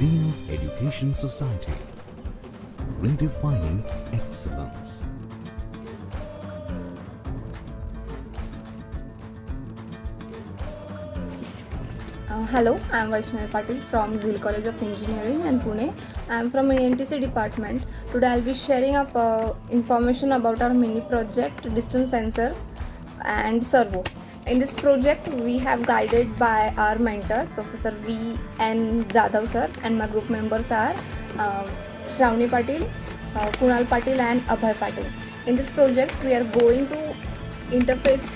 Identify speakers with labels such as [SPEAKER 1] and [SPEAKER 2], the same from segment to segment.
[SPEAKER 1] Zeal Education Society, redefining excellence.
[SPEAKER 2] Hello, I am Vaishnavi Patil from Zeal College of Engineering in Pune. I am from ENTC department. Today I will be sharing up information about our mini project distance sensor and servo. In this project we have guided by our mentor Professor V. N. Jadhav sir, and my group members are Shravani Patil, Kunal Patil and Abhay Patil. In this project we are going to interface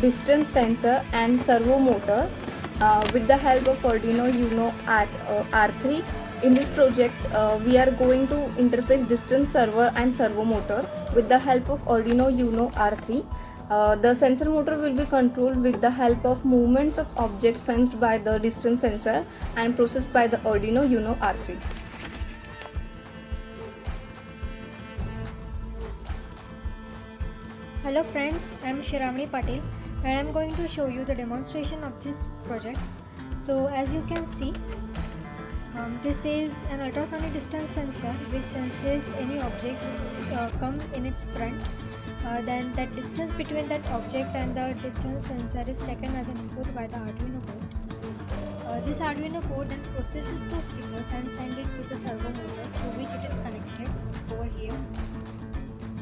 [SPEAKER 2] distance sensor and servo motor with the help of Arduino Uno R3. In this project, we are going to interface distance server and servo motor with the help of Arduino Uno R3. The sensor motor will be controlled with the help of movements of objects sensed by the distance sensor and processed by the Arduino Uno R3.
[SPEAKER 3] Hello friends, I am Shravani Patil and I am going to show you the demonstration of this project. So as you can see, this is an ultrasonic distance sensor which senses any object come in its front. Then that distance between that object and the distance sensor is taken as an input by the Arduino board. This Arduino board then processes the signals and sends it to the servo motor through which it is connected over here.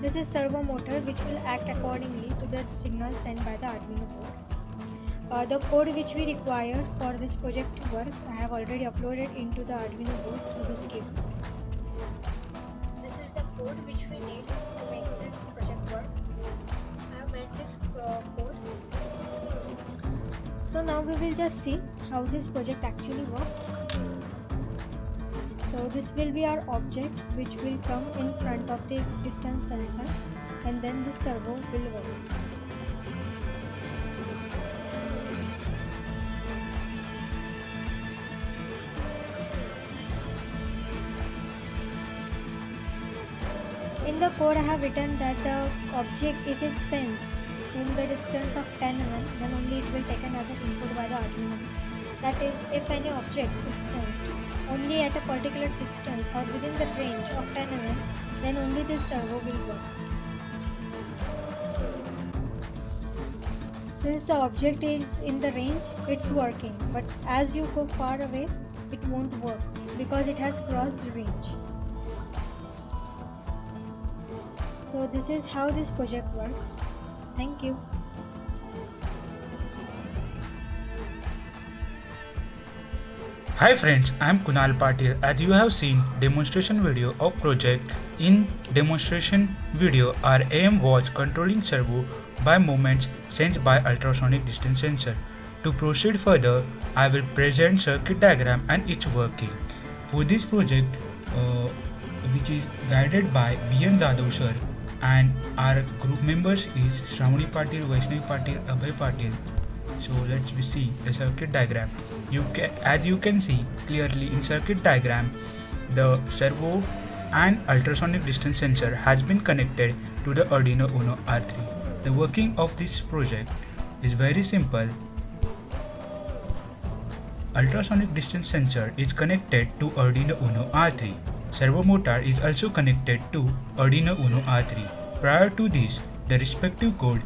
[SPEAKER 3] This is servo motor which will act accordingly to the signals sent by the Arduino board. The code which we require for this project to work, I have already uploaded into the Arduino board through this cable. This is the code which we need to make this project work. I have made this code. So now we will just see how this project actually works. So this will be our object which will come in front of the distance sensor and then the servo will work. In the code I have written that the object, if it is sensed in the distance of 10 mm, then only it will be taken as an input by the Arduino. That is, if any object is sensed only at a particular distance or within the range of 10 mm, then only this servo will work. Since the object is in the range, it's working, but as you go far away, it won't work because it has crossed the range. So this is how this project works. Thank you.
[SPEAKER 4] Hi friends, I am Kunal Patil. As you have seen demonstration video of project. In demonstration video our aim was controlling servo by movements sensed by ultrasonic distance sensor. To proceed further, I will present circuit diagram and its working. For this project, which is guided by V. N. Jadhav sir, and our group members is Shravani Patil, Vaishnavi Patil, Abhay Patil. So let's see the circuit diagram. As you can see clearly in circuit diagram, the servo and ultrasonic distance sensor has been connected to the Arduino Uno R3. The working of this project is very simple. Ultrasonic distance sensor is connected to Arduino Uno R3. Servo motor is also connected to Arduino Uno R3. Prior to this, the respective code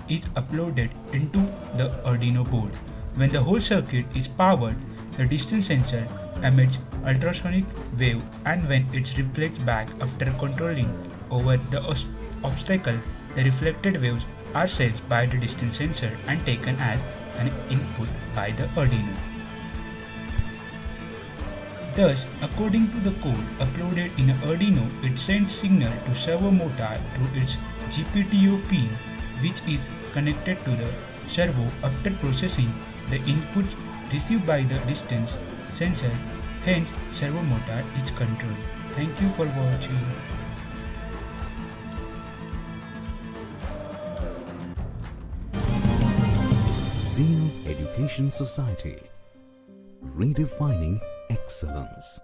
[SPEAKER 4] is uploaded into the Arduino board. When the whole circuit is powered, the distance sensor emits ultrasonic wave, and when it reflects back after controlling over the obstacle, the reflected waves are sensed by the distance sensor and taken as an input by the Arduino. Thus, according to the code uploaded in Arduino, it sends signal to servo motor through its GPTO pin, which is connected to the servo after processing the input received by the distance sensor. Hence, servo motor is controlled. Thank you for watching.
[SPEAKER 1] Zeal Education Society, redefining excellence.